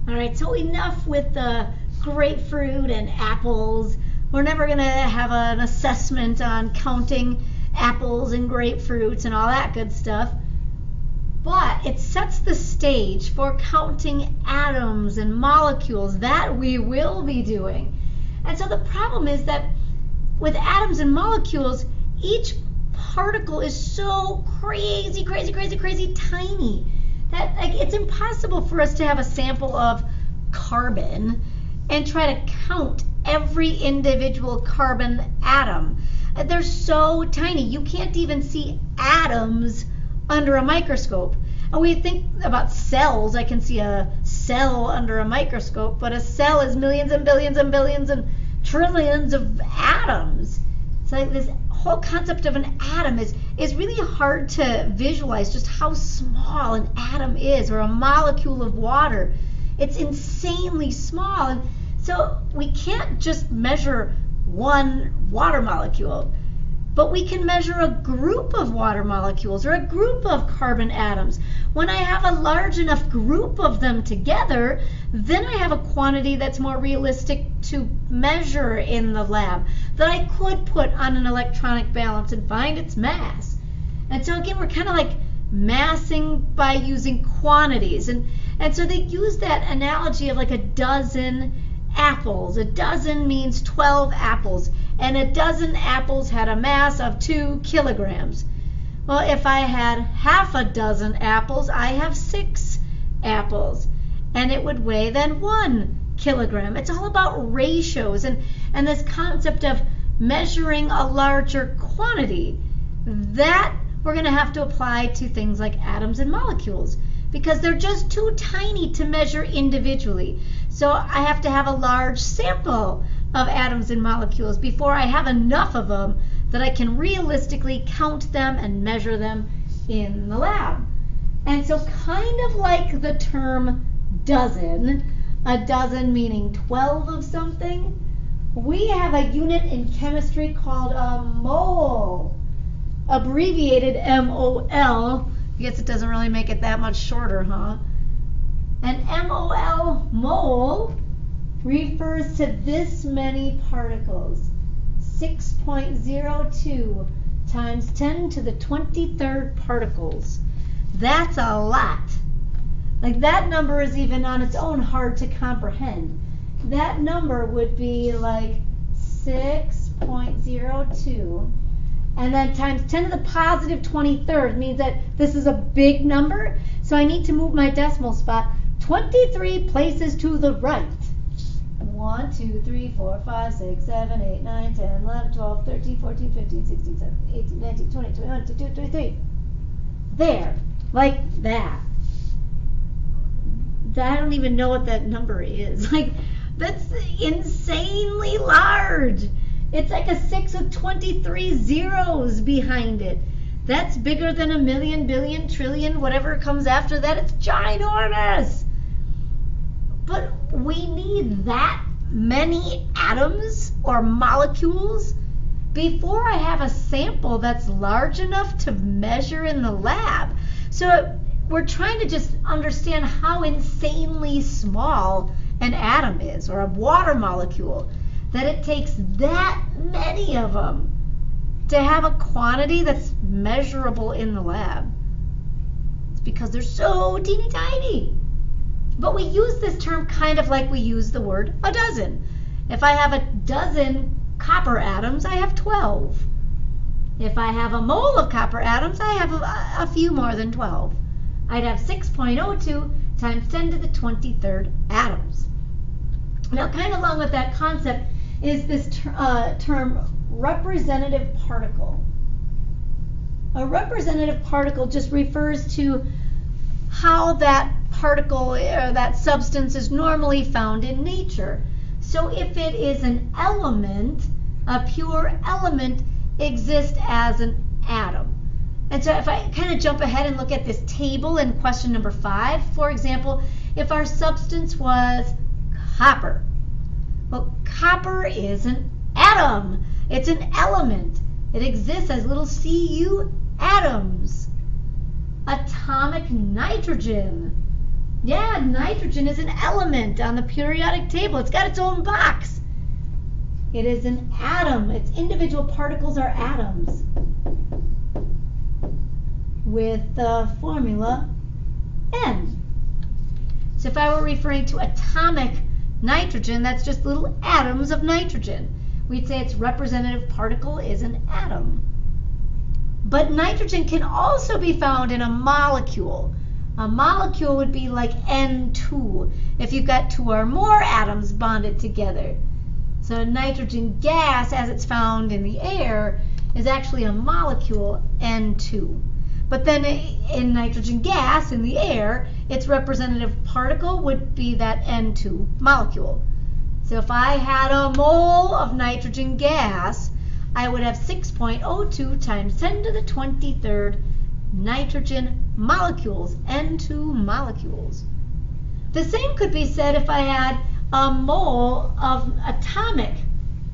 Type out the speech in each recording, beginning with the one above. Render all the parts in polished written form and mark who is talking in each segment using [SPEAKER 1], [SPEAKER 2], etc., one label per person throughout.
[SPEAKER 1] All right, so enough with the grapefruit and apples. We're never going to have an assessment on counting apples and grapefruits and all that good stuff. But it sets the stage for counting atoms and molecules. That we will be doing. And so the problem is that with atoms and molecules, each particle is so crazy tiny that it's impossible for us to have a sample of carbon and try to count every individual carbon atom. They're so tiny. You can't even see atoms under a microscope. And we think about cells. I can see a cell under a microscope, but a cell is millions and billions and billions and trillions of atoms. It's like this whole concept of an atom is really hard to visualize, just how small an atom is, or a molecule of water. It's insanely small. And so we can't just measure one water molecule, but we can measure a group of water molecules or a group of carbon atoms. When I have a large enough group of them together, then I have a quantity that's more realistic to measure in the lab, that I could put on an electronic balance and find its mass. And so again, we're kind of like massing by using quantities. And so they use that analogy of like a dozen apples. A dozen means 12 apples, and a dozen apples had a mass of 2 kilograms. Well, if I had half a dozen apples, I have 6 apples, and it would weigh then 1 kilogram. It's all about ratios and this concept of measuring a larger quantity. That we're going to have to apply to things like atoms and molecules, because they're just too tiny to measure individually. So I have to have a large sample of atoms and molecules before I have enough of them that I can realistically count them and measure them in the lab. And so kind of like the term dozen, a dozen meaning 12 of something, we have a unit in chemistry called a mole, abbreviated MOL. I guess it doesn't really make it that much shorter, huh? And MOL, mole, refers to this many particles. 6.02 times 10 to the 23rd particles. That's a lot. Like, that number is even on its own hard to comprehend. That number would be like 6.02. And then times 10 to the positive 23rd means that this is a big number. So I need to move my decimal spot 23 places to the right. 1, 2, 3, 4, 5, 6, 7, 8, 9, 10, 11, 12, 13, 14, 15, 16, 17, 18, 19, 20, 21, 22, 23. There. Like that. I don't even know what that number is. Like, that's insanely large. It's like a 6 with 23 zeros behind it. That's bigger than a million, billion, trillion, whatever comes after that. It's ginormous. But we need that many atoms or molecules before I have a sample that's large enough to measure in the lab. So we're trying to just understand how insanely small an atom is, or a water molecule, that it takes that many of them to have a quantity that's measurable in the lab. It's because they're so teeny tiny. But we use this term kind of like we use the word a dozen. If I have a dozen copper atoms, I have 12. If I have a mole of copper atoms, I have a few more than 12. I'd have 6.02 times 10 to the 23rd atoms. Now, kind of along with that concept is this term representative particle. A representative particle just refers to how that particle or that substance is normally found in nature. So if it is an element, a pure element exists as an atom. And so if I kind of jump ahead and look at this table in question number 5, for example, if our substance was copper. Well, copper is an atom. It's an element. It exists as little Cu atoms. Atomic nitrogen. Yeah, nitrogen is an element on the periodic table. It's got its own box. It is an atom. Its individual particles are atoms with the formula N. So if I were referring to atomic nitrogen, that's just little atoms of nitrogen. We'd say its representative particle is an atom. But nitrogen can also be found in a molecule. A molecule would be like N2 if you've got two or more atoms bonded together. So nitrogen gas, as it's found in the air, is actually a molecule, N2. But then in nitrogen gas, in the air, its representative particle would be that N2 molecule. So if I had a mole of nitrogen gas, I would have 6.02 times 10 to the 23rd nitrogen molecules, N2 molecules. The same could be said if I had a mole of atomic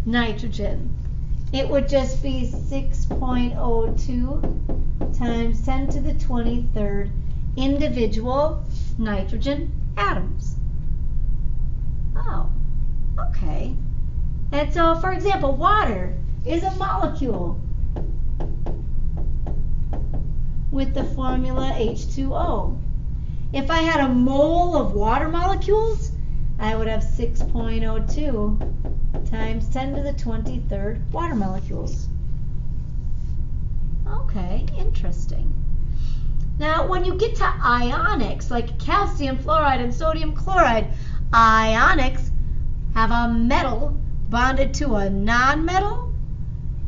[SPEAKER 1] nitrogen. It would just be 6.02 times 10 to the 23rd individual nitrogen atoms. Oh, okay. And so, for example, water is a molecule with the formula H2O. If I had a mole of water molecules, I would have 6.02 times 10 to the 23rd water molecules. Okay, interesting. Now, when you get to ionics, like calcium fluoride and sodium chloride, ionics have a metal bonded to a nonmetal.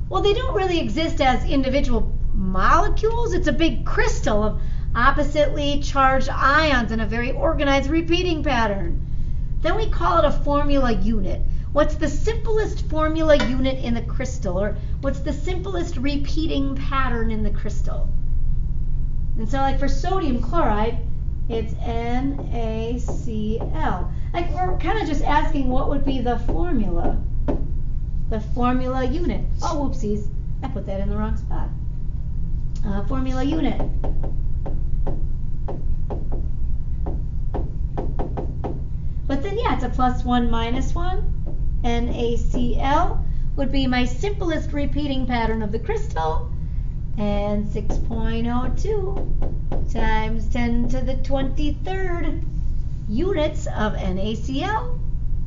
[SPEAKER 1] Well, they don't really exist as individual molecules. It's a big crystal of oppositely charged ions in a very organized repeating pattern. Then we call it a formula unit. What's the simplest formula unit in the crystal? Or what's the simplest repeating pattern in the crystal? And so like for sodium chloride, it's NaCl. Like we're kind of just asking what would be the formula unit. Oh, whoopsies. I put that in the wrong spot. Formula unit. But then, yeah, it's a +1 -1. NaCl would be my simplest repeating pattern of the crystal. And 6.02 times 10 to the 23rd units of NaCl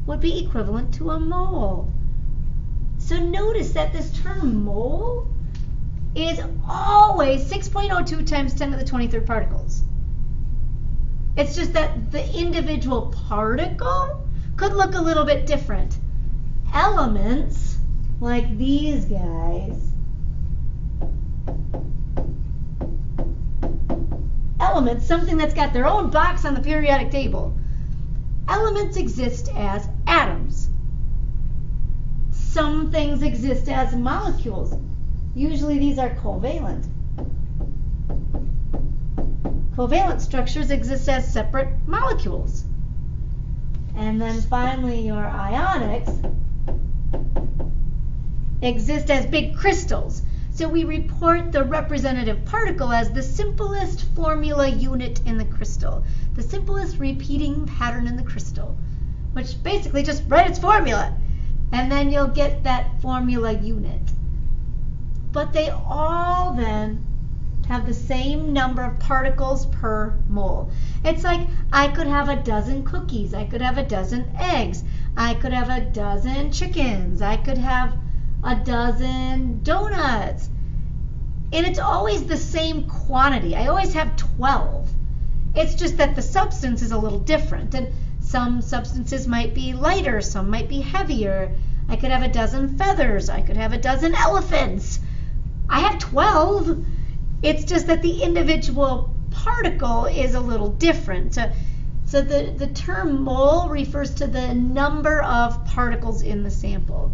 [SPEAKER 1] would be equivalent to a mole. So notice that this term mole is always 6.02 times 10 to the 23rd particles. It's just that the individual particle could look a little bit different. Elements, like these guys, elements, something that's got their own box on the periodic table, elements exist as atoms. Some things exist as molecules. Usually these are covalent. Covalent structures exist as separate molecules. And then finally your ionics exist as big crystals. So we report the representative particle as the simplest formula unit in the crystal, the simplest repeating pattern in the crystal, which basically just write its formula, and then you'll get that formula unit. But they all then have the same number of particles per mole. It's like I could have a dozen cookies, I could have a dozen eggs, I could have a dozen chickens, I could have a dozen donuts. And it's always the same quantity. I always have 12. It's just that the substance is a little different. And some substances might be lighter, some might be heavier. I could have a dozen feathers, I could have a dozen elephants. I have 12. It's just that the individual particle is a little different. So the term mole refers to the number of particles in the sample.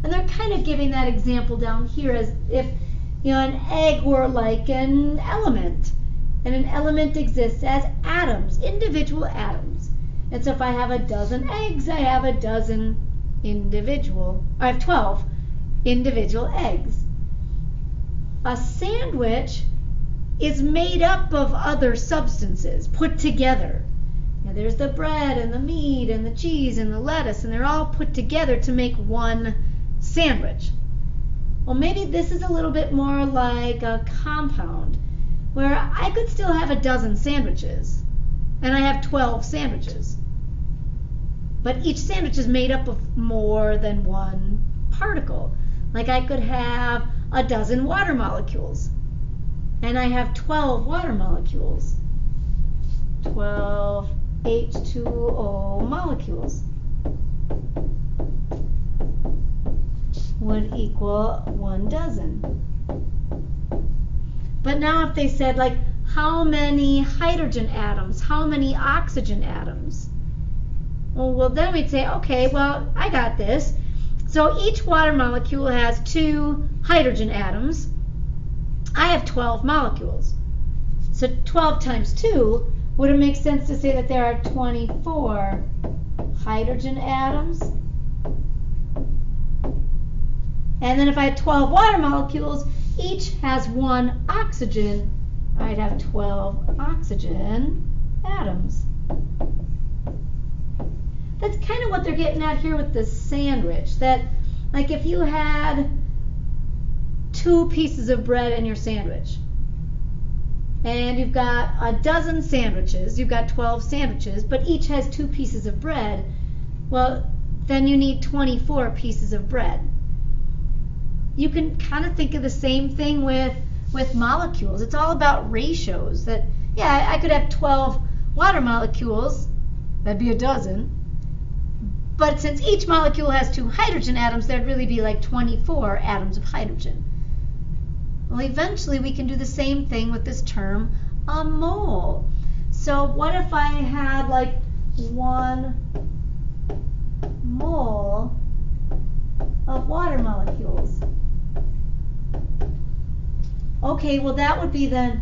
[SPEAKER 1] And they're kind of giving that example down here as if, an egg were like an element. And an element exists as atoms, individual atoms. And so if I have a dozen eggs, I have a dozen I have 12 individual eggs. A sandwich is made up of other substances put together. There's the bread and the meat and the cheese and the lettuce, and they're all put together to make one sandwich. Well, maybe this is a little bit more like a compound, where I could still have a dozen sandwiches, and I have 12 sandwiches. But each sandwich is made up of more than one particle. Like I could have a dozen water molecules, and I have 12 water molecules. 12 H2O molecules would equal 1 dozen. But now if they said, like, how many hydrogen atoms, how many oxygen atoms? Well, then we'd say, okay, well, I got this. So each water molecule has 2 hydrogen atoms. I have 12 molecules. So 12 times 2, would it make sense to say that there are 24 hydrogen atoms? And then if I had 12 water molecules, each has 1 oxygen, I'd have 12 oxygen atoms. That's kind of what they're getting at here with the sandwich. That, like, if you had 2 pieces of bread in your sandwich, and you've got a dozen sandwiches, you've got 12 sandwiches, but each has 2 pieces of bread, well, then you need 24 pieces of bread. You can kind of think of the same thing with molecules. It's all about ratios. That, yeah, I could have 12 water molecules, that'd be a dozen, but since each molecule has 2 hydrogen atoms, there'd really be like 24 atoms of hydrogen. Well, eventually we can do the same thing with this term, a mole. So what if I had like 1 mole of water molecules? Okay, well that would be then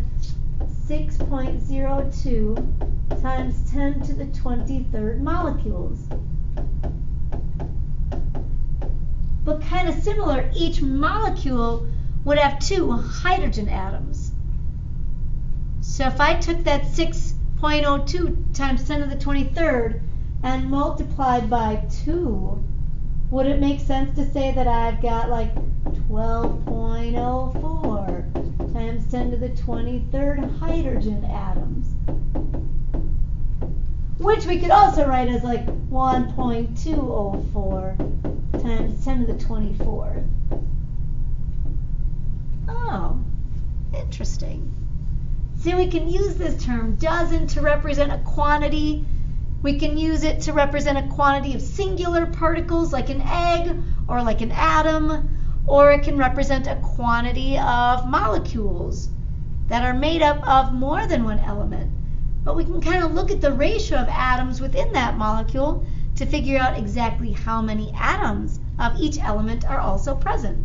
[SPEAKER 1] 6.02 times 10 to the 23rd molecules. But kind of similar, each molecule would have 2 hydrogen atoms. So if I took that 6.02 times 10 to the 23rd and multiplied by 2, would it make sense to say that I've got like 12.04 times 10 to the 23rd hydrogen atoms? Which we could also write as like 1.204 times 10 to the 24th. Oh, interesting. See, we can use this term dozen to represent a quantity. We can use it to represent a quantity of singular particles like an egg or like an atom, or it can represent a quantity of molecules that are made up of more than one element. But we can kind of look at the ratio of atoms within that molecule to figure out exactly how many atoms of each element are also present.